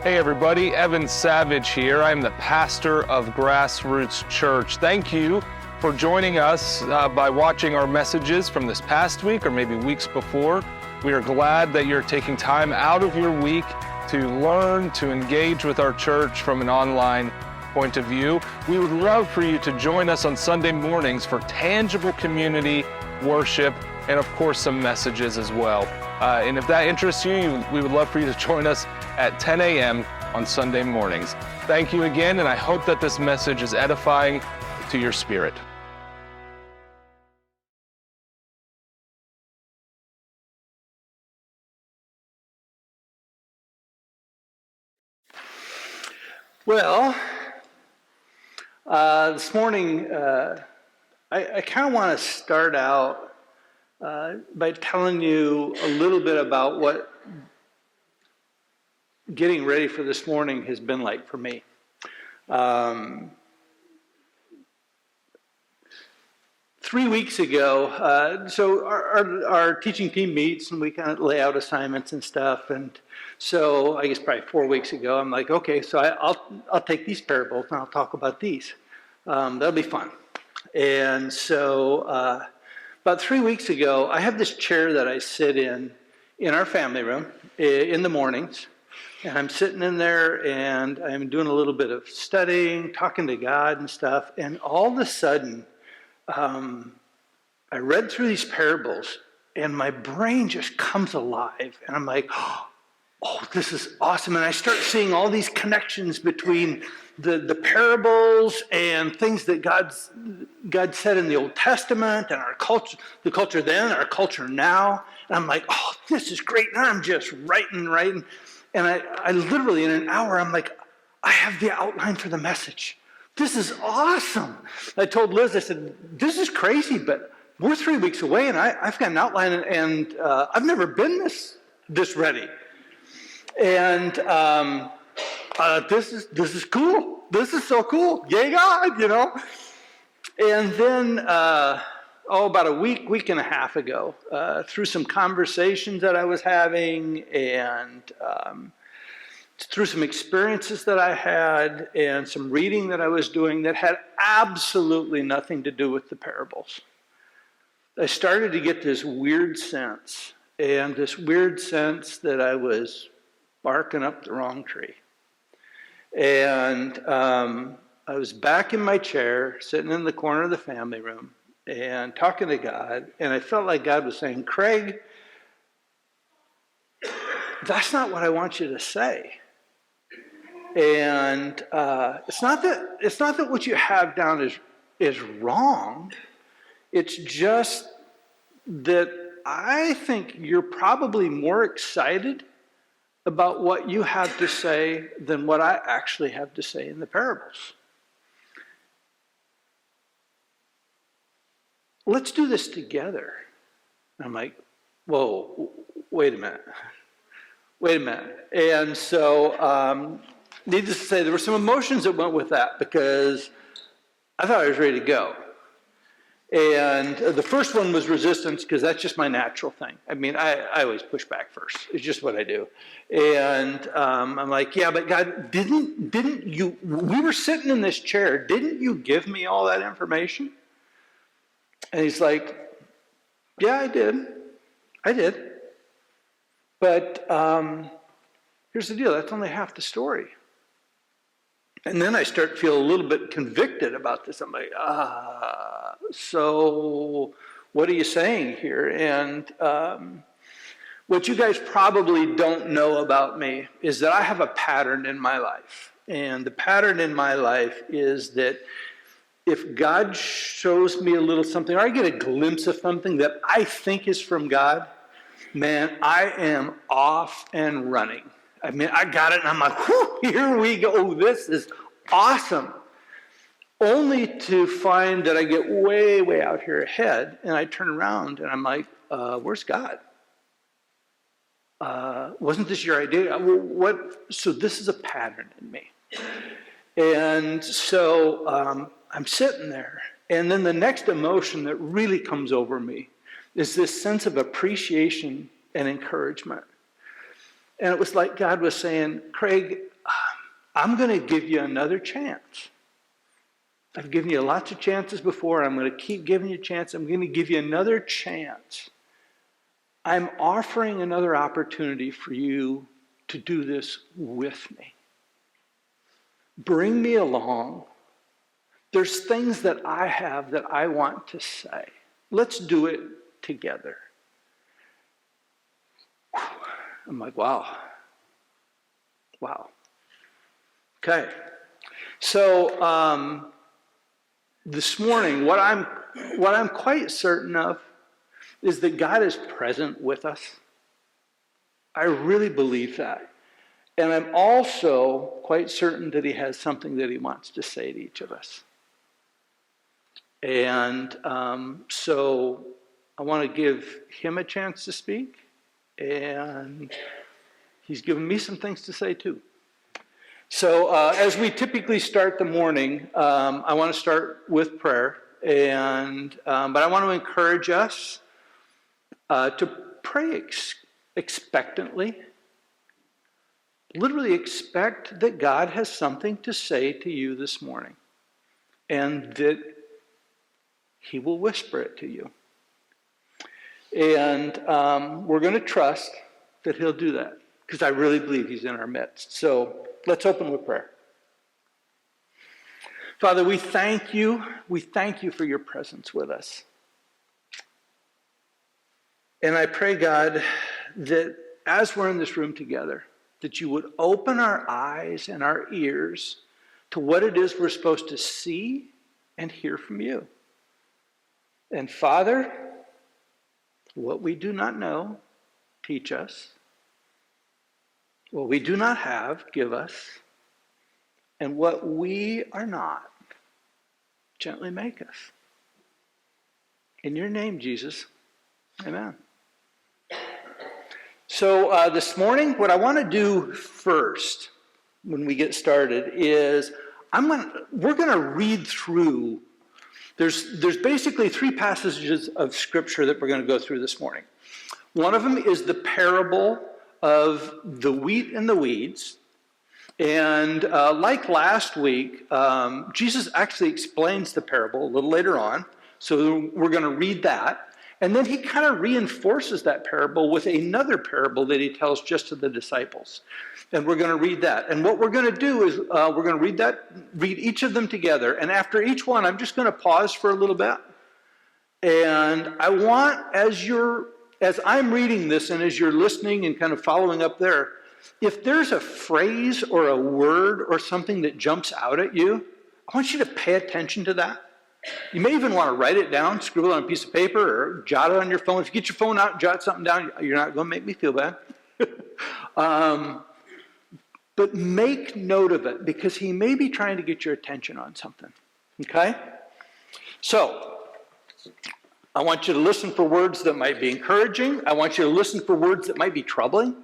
Hey everybody, Evan Savage here. I'm the pastor of Grassroots Church. Thank you for joining us by watching our messages from this past week or maybe weeks before. We are glad that you're taking time out of your week to learn, to engage with our church from an online point of view. We would love for you to join us on Sunday mornings for tangible community worship and of course some messages as well. And if that interests you, we would love for you to join us at 10 a.m. on Sunday mornings. Thank you again, and I hope that this message is edifying to your spirit. Well, this morning, I kind of want to start out by telling you a little bit about what getting ready for this morning has been like for me. 3 weeks ago, so our teaching team meets and we kind of lay out assignments and stuff. And so I guess probably 4 weeks ago, I'm like, okay, so I'll take these parables and I'll talk about these. That'll be fun. And so about 3 weeks ago, I have this chair that I sit in our family room in the mornings. And I'm sitting in there and I'm doing a little bit of studying, talking to God and stuff. And all of a sudden, I read through these parables and my brain just comes alive. And I'm like, oh, this is awesome. And I start seeing all these connections between the parables and things that God said in the Old Testament and our culture, the culture then, our culture now. And I'm like, oh, this is great. And I'm just writing. And I literally, in an hour, I'm like, I have the outline for the message. This is awesome. I told Liz, I said, this is crazy, but we're 3 weeks away, and I've got an outline, and I've never been this ready. And this is cool. This is so cool. Yay, God, you know. And then, about a week and a half ago, through some conversations that I was having and through some experiences that I had and some reading that I was doing that had absolutely nothing to do with the parables, I started to get this weird sense that I was barking up the wrong tree. And I was back in my chair, sitting in the corner of the family room, and talking to God, and I felt like God was saying, Creig, that's not what I want you to say. And it's not that what you have down is wrong. It's just that I think you're probably more excited about what you have to say than what I actually have to say in the parables. Let's do this together. And I'm like, whoa, wait a minute. And so, needless to say, there were some emotions that went with that because I thought I was ready to go. And the first one was resistance because that's just my natural thing. I mean, I always push back first. It's just what I do. And I'm like, yeah, but God, didn't you, we were sitting in this chair, didn't you give me all that information? And he's like, yeah, I did. But here's the deal, that's only half the story. And then I start to feel a little bit convicted about this. I'm like, so what are you saying here? And what you guys probably don't know about me is that I have a pattern in my life. And the pattern in my life is that if God shows me a little something, or I get a glimpse of something that I think is from God, man, I am off and running. I mean, I got it, and I'm like, whew, here we go. Oh, this is awesome. Only to find that I get way, way out here ahead, and I turn around, and I'm like, where's God? Wasn't this your idea? What? So this is a pattern in me. And so I'm sitting there, and then the next emotion that really comes over me is this sense of appreciation and encouragement. And it was like God was saying, Creig, I'm going to give you another chance. I've given you lots of chances before. I'm going to keep giving you a chance. I'm going to give you another chance. I'm offering another opportunity for you to do this with me. Bring me along. There's things that I have that I want to say. Let's do it together. I'm like, wow. Okay. So this morning, what I'm quite certain of is that God is present with us. I really believe that. And I'm also quite certain that he has something that he wants to say to each of us. And so I want to give him a chance to speak. And he's given me some things to say too. So as we typically start the morning, I want to start with prayer. But I want to encourage us to pray expectantly. Literally expect that God has something to say to you this morning. And that he will whisper it to you. And we're going to trust that he'll do that. Because I really believe he's in our midst. So let's open with prayer. Father, we thank you. We thank you for your presence with us. And I pray, God, that as we're in this room together, that you would open our eyes and our ears to what it is we're supposed to see and hear from you. And Father, what we do not know, teach us. What we do not have, give us. And what we are not, gently make us. In your name, Jesus, amen. So this morning, what I want to do first, when we get started, is we're going to read through. There's basically three passages of Scripture that we're going to go through this morning. One of them is the parable of the wheat and the weeds. And like last week, Jesus actually explains the parable a little later on. So we're going to read that. And then he kind of reinforces that parable with another parable that he tells just to the disciples. And we're going to read that. And what we're going to do is we're going to read each of them together. And after each one, I'm just going to pause for a little bit. And I want, as I'm reading this and as you're listening and kind of following up there, if there's a phrase or a word or something that jumps out at you, I want you to pay attention to that. You may even want to write it down, scribble it on a piece of paper, or jot it on your phone. If you get your phone out and jot something down, you're not going to make me feel bad. But make note of it, because he may be trying to get your attention on something. Okay? So, I want you to listen for words that might be encouraging. I want you to listen for words that might be troubling.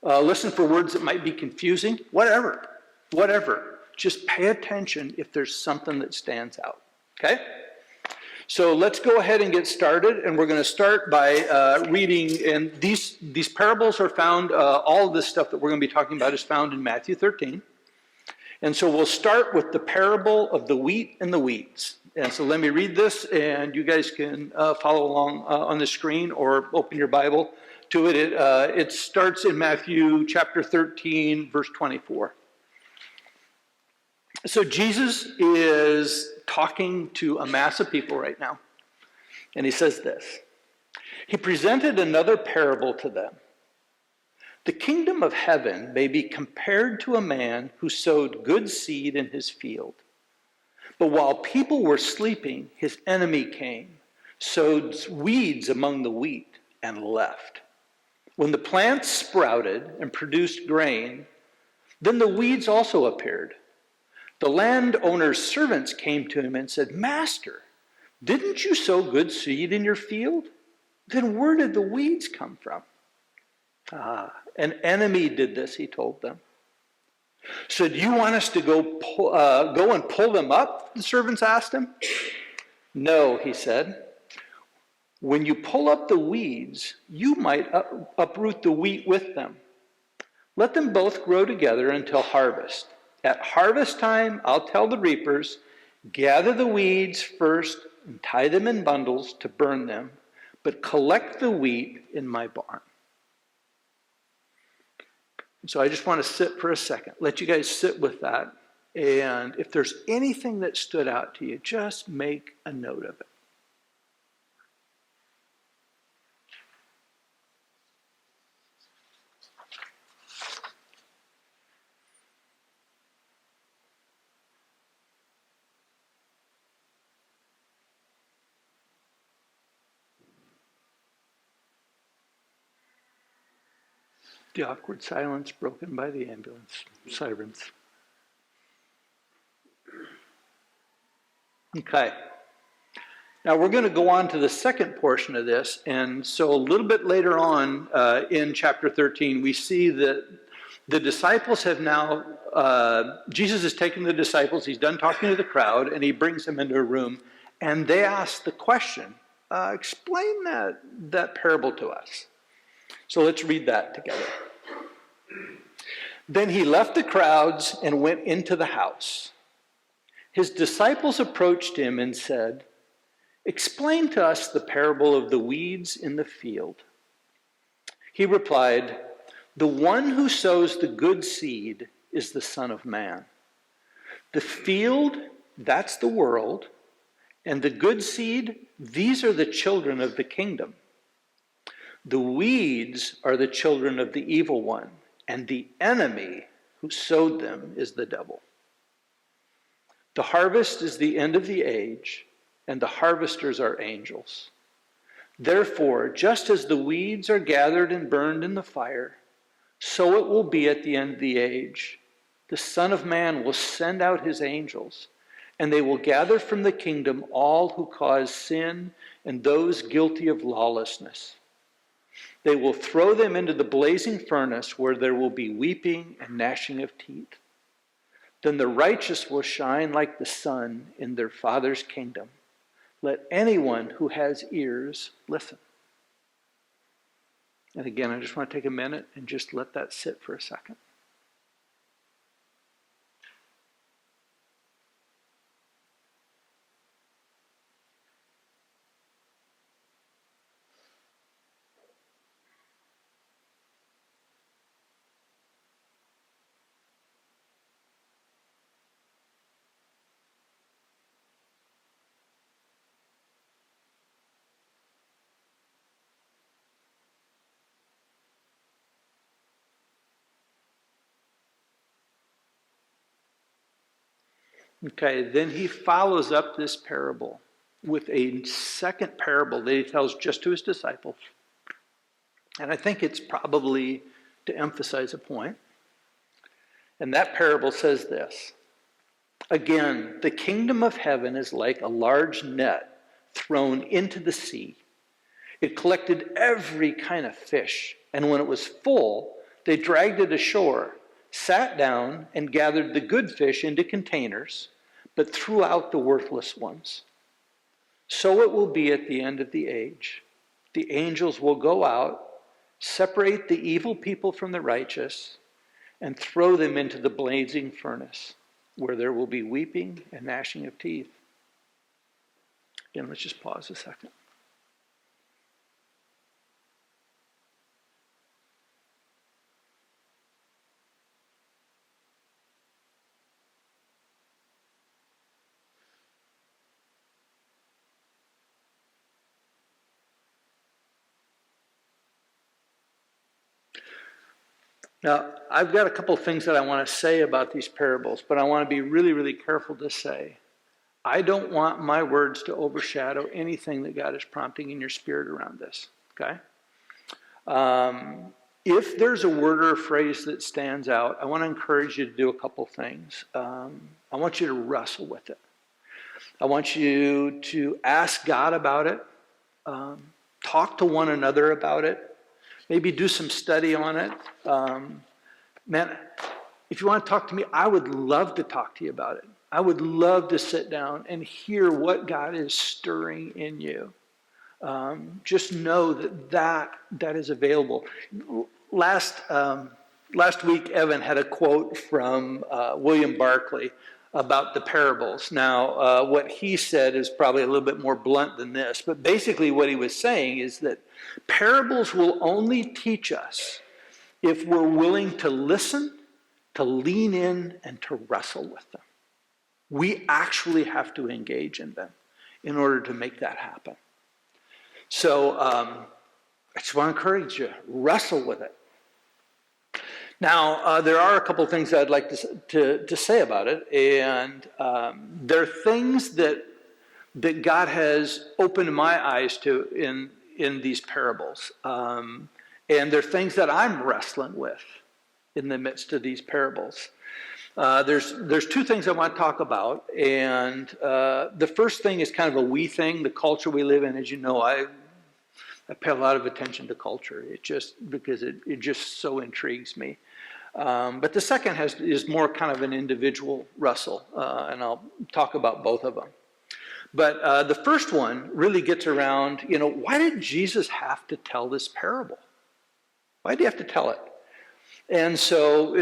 Listen for words that might be confusing. Whatever. Just pay attention if there's something that stands out. Okay? So let's go ahead and get started. And we're going to start by reading. And these parables are found, all of this stuff that we're going to be talking about is found in Matthew 13. And so we'll start with the parable of the wheat and the weeds. And so let me read this, and you guys can follow along on the screen or open your Bible to it. It starts in Matthew chapter 13, verse 24. So Jesus is talking to a mass of people right now. And he says this. He presented another parable to them. The kingdom of heaven may be compared to a man who sowed good seed in his field. But while people were sleeping, his enemy came, sowed weeds among the wheat, and left. When the plants sprouted and produced grain, then the weeds also appeared. The landowner's servants came to him and said, Master, didn't you sow good seed in your field? Then where did the weeds come from? An enemy did this, he told them. So do you want us to go and pull them up? The servants asked him. No, he said. When you pull up the weeds, you might uproot the wheat with them. Let them both grow together until harvest. At harvest time, I'll tell the reapers, gather the weeds first and tie them in bundles to burn them, but collect the wheat in my barn. So I just want to sit for a second, let you guys sit with that. And if there's anything that stood out to you, just make a note of it. The awkward silence broken by the ambulance sirens. Okay. Now we're going to go on to the second portion of this. And so a little bit later on in chapter 13, we see that the disciples have now, Jesus has taken the disciples, he's done talking to the crowd, and he brings them into a room. And they ask the question, explain that parable to us. So let's read that together. Then he left the crowds and went into the house. His disciples approached him and said, explain to us the parable of the weeds in the field. He replied, the one who sows the good seed is the Son of Man. The field, that's the world, and the good seed, these are the children of the kingdom. The weeds are the children of the evil one, and the enemy who sowed them is the devil. The harvest is the end of the age, and the harvesters are angels. Therefore, just as the weeds are gathered and burned in the fire, so it will be at the end of the age. The Son of Man will send out his angels, and they will gather from the kingdom all who cause sin and those guilty of lawlessness. They will throw them into the blazing furnace where there will be weeping and gnashing of teeth. Then the righteous will shine like the sun in their Father's kingdom. Let anyone who has ears listen. And again, I just want to take a minute and just let that sit for a second. Okay, then he follows up this parable with a second parable that he tells just to his disciples. And I think it's probably to emphasize a point. And that parable says this. Again, the kingdom of heaven is like a large net thrown into the sea. It collected every kind of fish, and when it was full, they dragged it ashore, sat down, and gathered the good fish into containers, but threw out the worthless ones. So it will be at the end of the age. The angels will go out, separate the evil people from the righteous, and throw them into the blazing furnace, where there will be weeping and gnashing of teeth. Again, let's just pause a second. Now, I've got a couple of things that I want to say about these parables, but I want to be really, really careful to say, I don't want my words to overshadow anything that God is prompting in your spirit around this, okay? If there's a word or a phrase that stands out, I want to encourage you to do a couple things. I want you to wrestle with it. I want you to ask God about it, talk to one another about it, maybe do some study on it. Man, if you want to talk to me, I would love to talk to you about it. I would love to sit down and hear what God is stirring in you. Just know that is available. Last Last week, Evan had a quote from William Barclay about the parables. Now, what he said is probably a little bit more blunt than this, but basically what he was saying is that parables will only teach us if we're willing to listen, to lean in, and to wrestle with them. We actually have to engage in them in order to make that happen. So I just want to encourage you, wrestle with it. Now, there are a couple of things I'd like to say about it, and there are things that God has opened my eyes to in these parables. And there are things that I'm wrestling with in the midst of these parables. There's two things I want to talk about, and the first thing is kind of a we thing, the culture we live in. As you know, I pay a lot of attention to culture. Because it just so intrigues me. But the second is more kind of an individual wrestle, and I'll talk about both of them. But the first one really gets around, why did Jesus have to tell this parable? Why did he have to tell it? And so,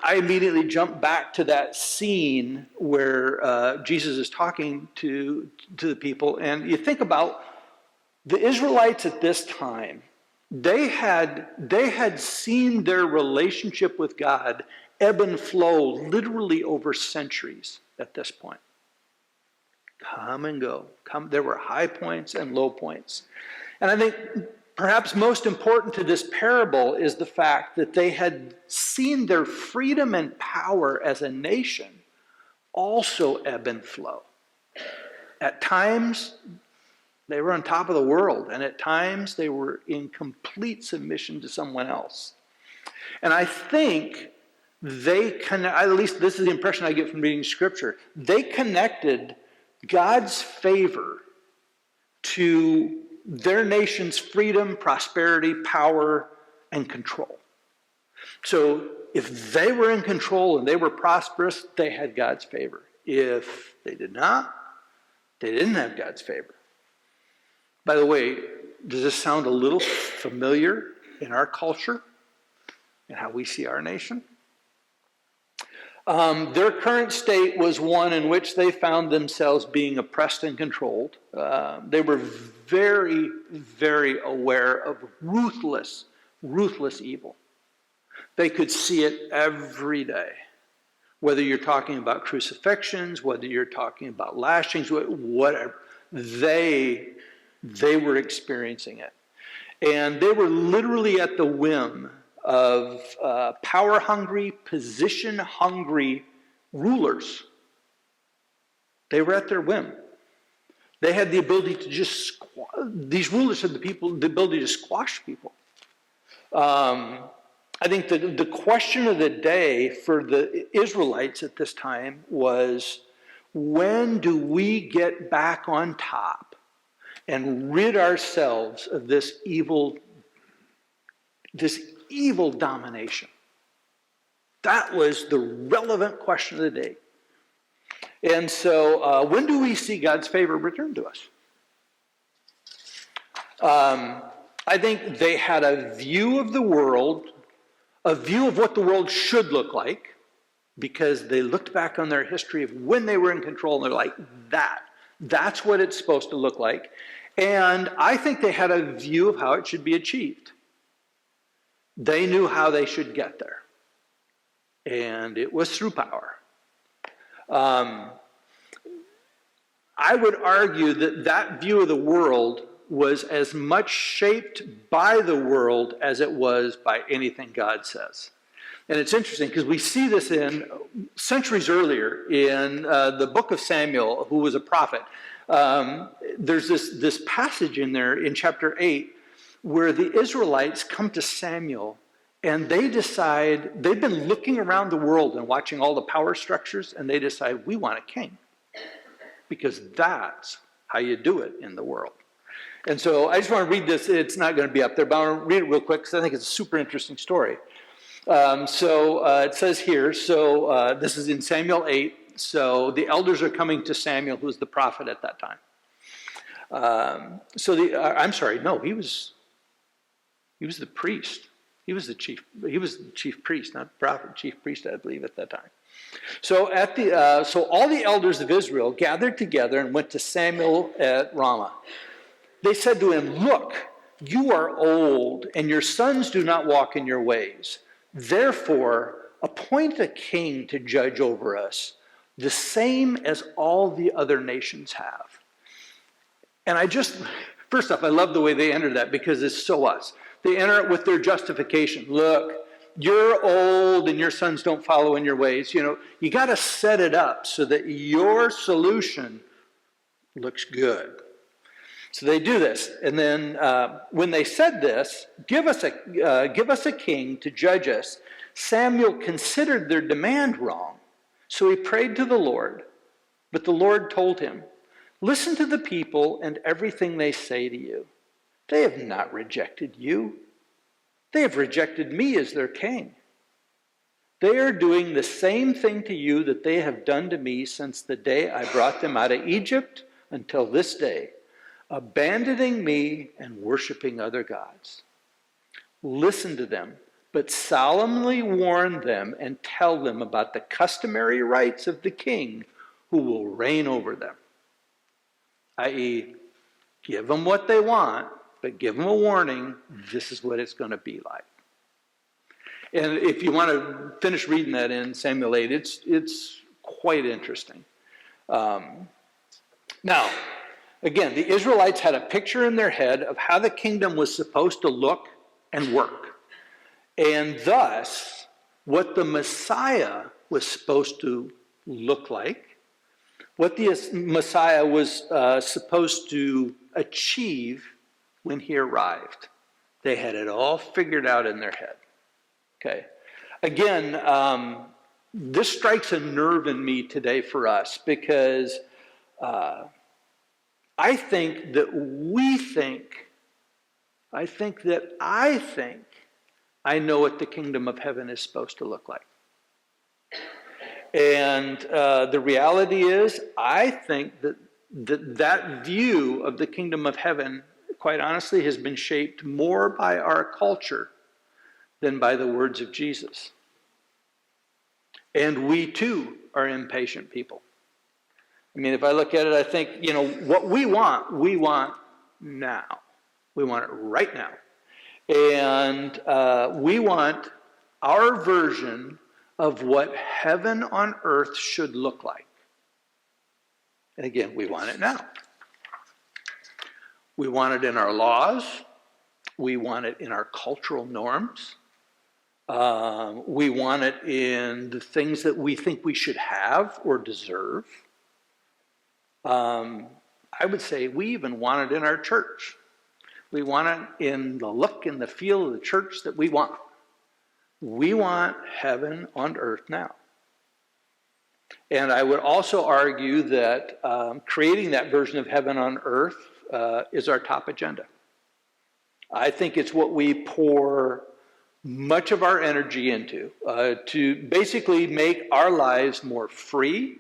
I immediately jump back to that scene where Jesus is talking to the people, and you think about the Israelites at this time. They had seen their relationship with God ebb and flow literally over centuries at this point. Come and go. There were high points and low points. And I think perhaps most important to this parable is the fact that they had seen their freedom and power as a nation also ebb and flow. At times, they were on top of the world, and at times they were in complete submission to someone else. And I think at least this is the impression I get from reading Scripture, they connected God's favor to their nation's freedom, prosperity, power, and control. So if they were in control and they were prosperous, they had God's favor. If they did not, they didn't have God's favor. By the way, does this sound a little familiar in our culture and how we see our nation? Their current state was one in which they found themselves being oppressed and controlled. They were very, very aware of ruthless evil. They could see it every day. Whether you're talking about crucifixions, whether you're talking about lashings, whatever, they were experiencing it. And they were literally at the whim of power-hungry, position-hungry rulers. They were at their whim. They had the ability to these rulers had the ability to squash people. I think the question of the day for the Israelites at this time was, when do we get back on top and rid ourselves of this evil domination? That was the relevant question of the day. And so when do we see God's favor return to us? I think they had a view of the world, a view of what the world should look like, because they looked back on their history of when they were in control, and they're like, that's what it's supposed to look like. And I think they had a view of how it should be achieved. They knew how they should get there. And it was through power. I would argue that view of the world was as much shaped by the world as it was by anything God says. And it's interesting because we see this in centuries earlier in the book of Samuel, who was a prophet. There's this passage in there in chapter 8 where the Israelites come to Samuel and they decide, they've been looking around the world and watching all the power structures, and they decide, we want a king. Because that's how you do it in the world. And so I just want to read this. It's not going to be up there, but I want to read it real quick because I think it's a super interesting story. It says here, this is in Samuel 8. So the elders are coming to Samuel, who was the prophet at that time. He was the priest. He was the chief priest, not prophet, chief priest, I believe, at that time. So so all the elders of Israel gathered together and went to Samuel at Ramah. They said to him, "Look, you are old, and your sons do not walk in your ways. Therefore, appoint a king to judge over us, the same as all the other nations have." And first off, I love the way they enter that because it's so us. They enter it with their justification. Look, you're old and your sons don't follow in your ways. You got to set it up so that your solution looks good. So they do this. And then when they said this, give us a king to judge us, Samuel considered their demand wrong. So he prayed to the Lord. But the Lord told him, "Listen to the people and everything they say to you. They have not rejected you. They have rejected me as their king. They are doing the same thing to you that they have done to me since the day I brought them out of Egypt until this day, abandoning me and worshiping other gods. Listen to them, but solemnly warn them and tell them about the customary rights of the king who will reign over them." i.e., give them what they want, but give them a warning, this is what it's going to be like. And if you want to finish reading that in Samuel 8, it's quite interesting. Now, again, the Israelites had a picture in their head of how the kingdom was supposed to look and work. And thus, what the Messiah was supposed to look like, what the Messiah was supposed to achieve when he arrived. They had it all figured out in their head. Okay. Again, this strikes a nerve in me today for us because I think that I know what the kingdom of heaven is supposed to look like. And the reality is, I think that view of the kingdom of heaven, quite honestly, has been shaped more by our culture than by the words of Jesus. And we too are impatient people. I mean, if I look at it, I think, what we want now. We want it right now. And we want our version of what heaven on earth should look like. And again, we want it now. We want it in our laws. We want it in our cultural norms. We want it in the things that we think we should have or deserve. I would say we even want it in our church. We want it in the look and the feel of the church that we want. We want heaven on earth now. And I would also argue that creating that version of heaven on earth is our top agenda. I think it's what we pour much of our energy into to basically make our lives more free,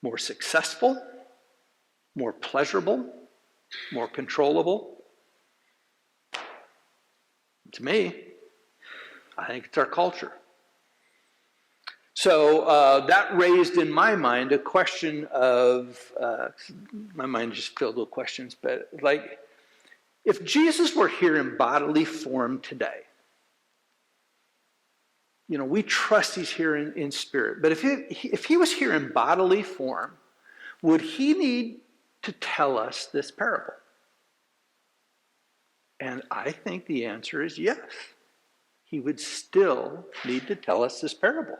more successful, more pleasurable, more controllable. To me, I think it's our culture. So that raised in my mind a question of, my mind just filled with questions, but like, if Jesus were here in bodily form today, we trust he's here in spirit, but if he was here in bodily form, would he need to tell us this parable? And I think the answer is yes. He would still need to tell us this parable.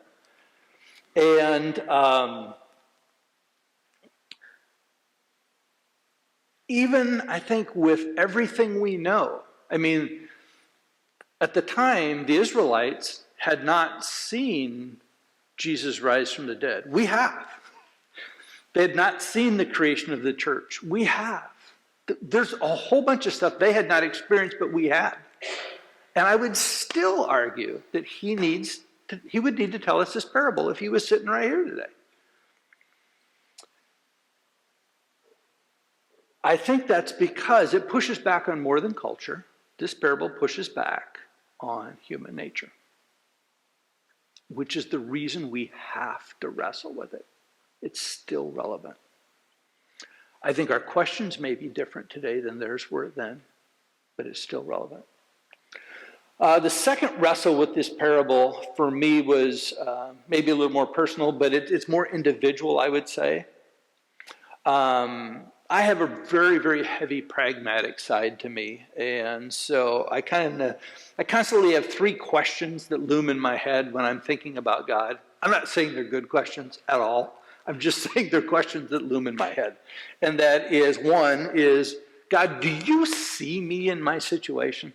And even, I think, with everything we know, I mean, at the time, the Israelites had not seen Jesus rise from the dead. We have. They had not seen the creation of the church. We have. There's a whole bunch of stuff they had not experienced, but we had. And I would still argue that he would need to tell us this parable if he was sitting right here today. I think that's because it pushes back on more than culture. This parable pushes back on human nature, which is the reason we have to wrestle with it. It's still relevant. I think our questions may be different today than theirs were then, but it's still relevant. The second wrestle with this parable for me was maybe a little more personal, but it's more individual, I would say. I have a very, very heavy pragmatic side to me, and so I constantly have three questions that loom in my head when I'm thinking about God. I'm not saying they're good questions at all. I'm just saying they're questions that loom in my head. And that is, one is, God, do you see me in my situation?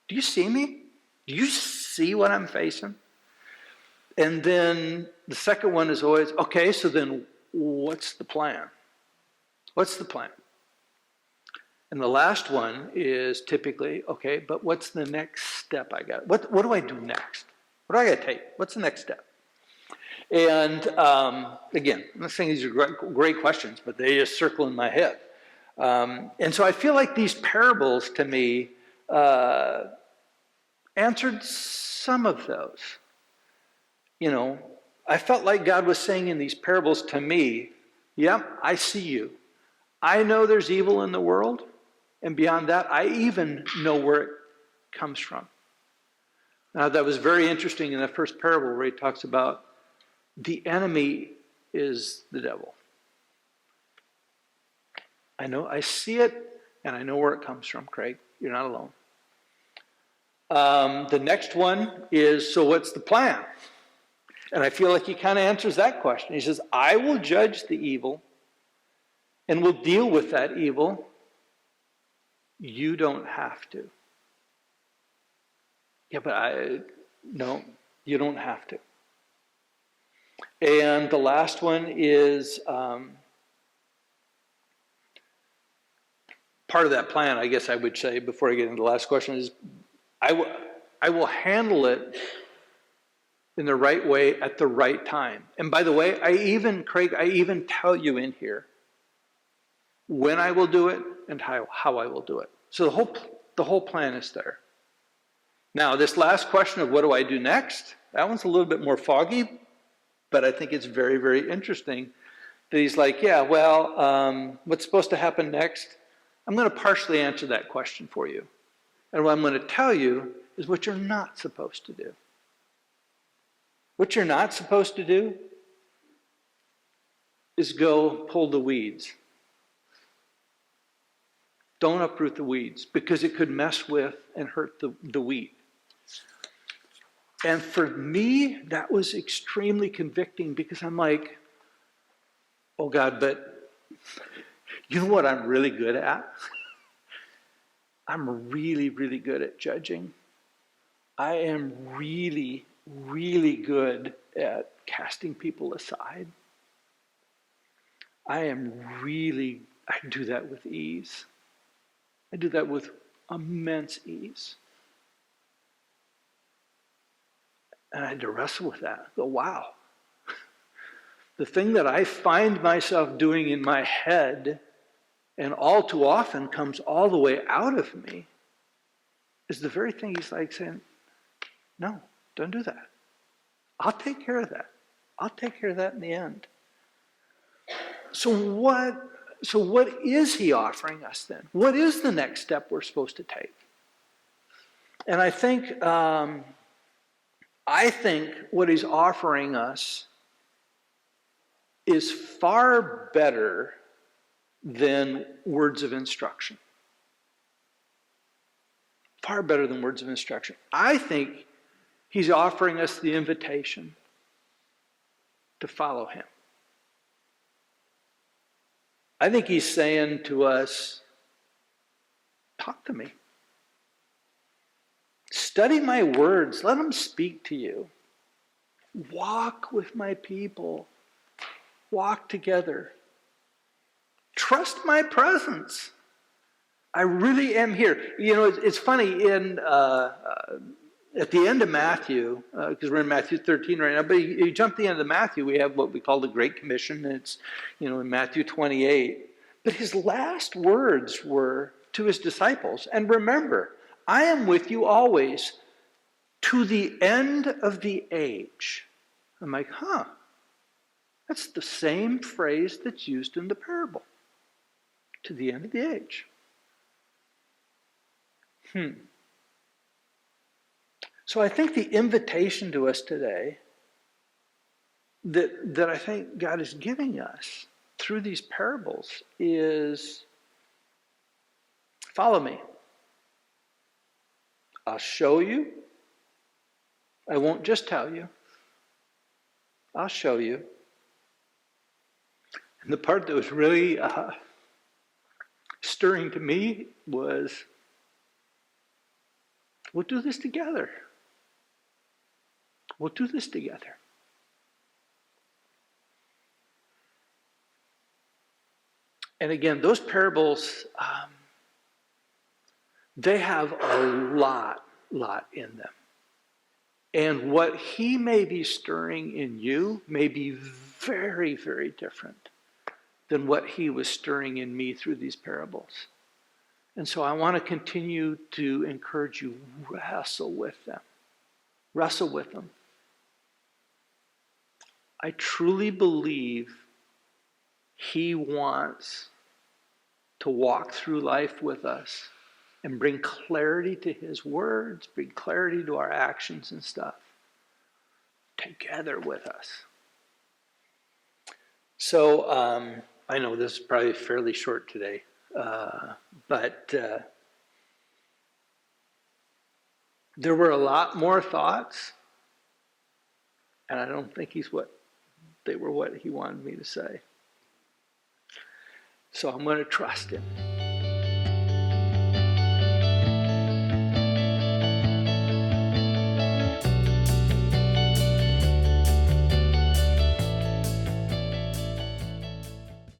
Do you see me? Do you see what I'm facing? And then the second one is always, okay, so then what's the plan? What's the plan? And the last one is typically, okay, but what's the next step I got? What do I do next? What do I got to take? What's the next step? And again, I'm not saying these are great questions, but they just circle in my head. And so I feel like these parables to me answered some of those. You know, I felt like God was saying in these parables to me, yep, I see you. I know there's evil in the world, and beyond that, I even know where it comes from. Now, that was very interesting in the first parable where he talks about the enemy is the devil. I know, I see it, and I know where it comes from, Creig. You're not alone. The next one is, so what's the plan? And I feel like he kind of answers that question. He says, I will judge the evil and will deal with that evil. You don't have to. Yeah, but no, you don't have to. And the last one is part of that plan, I guess I would say, before I get into the last question, is I will handle it in the right way at the right time. And by the way, Creig, I even tell you in here when I will do it and how I will do it. So the whole plan is there. Now, this last question of what do I do next, that one's a little bit more foggy, but I think it's very, very interesting that he's like, yeah, well, what's supposed to happen next? I'm going to partially answer that question for you. And what I'm going to tell you is what you're not supposed to do. What you're not supposed to do is go pull the weeds. Don't uproot the weeds, because it could mess with and hurt the wheat. And for me, that was extremely convicting, because I'm like, oh God, but you know what I'm really good at? I'm really, really good at judging. I am really, really good at casting people aside. I do that with ease. I do that with immense ease. And I had to wrestle with that. Go, wow. The thing that I find myself doing in my head, and all too often comes all the way out of me, is the very thing he's like saying, no, don't do that. I'll take care of that. I'll take care of that in the end. So what is he offering us then? What is the next step we're supposed to take? And I think what he's offering us is far better than words of instruction. Far better than words of instruction. I think he's offering us the invitation to follow him. I think he's saying to us, talk to me. Study my words. Let them speak to you. Walk with my people. Walk together. Trust my presence. I really am here. You know, it's funny, at the end of Matthew, because we're in Matthew 13 right now, but you jump to the end of Matthew, we have what we call the Great Commission. It's, in Matthew 28. But his last words were to his disciples, and remember, I am with you always To the end of the age. I'm like, that's the same phrase that's used in the parable. To the end of the age. So I think the invitation to us today that I think God is giving us through these parables is, follow me. I'll show you. I won't just tell you. I'll show you. And the part that was really stirring to me was, we'll do this together. We'll do this together. And again, those parables, they have a lot in them. And what he may be stirring in you may be very, very different than what he was stirring in me through these parables. And so I want to continue to encourage you, wrestle with them. Wrestle with them. I truly believe he wants to walk through life with us and bring clarity to his words, bring clarity to our actions and stuff together with us. So I know this is probably fairly short today, but there were a lot more thoughts, and I don't think they were what he wanted me to say. So I'm going to trust him.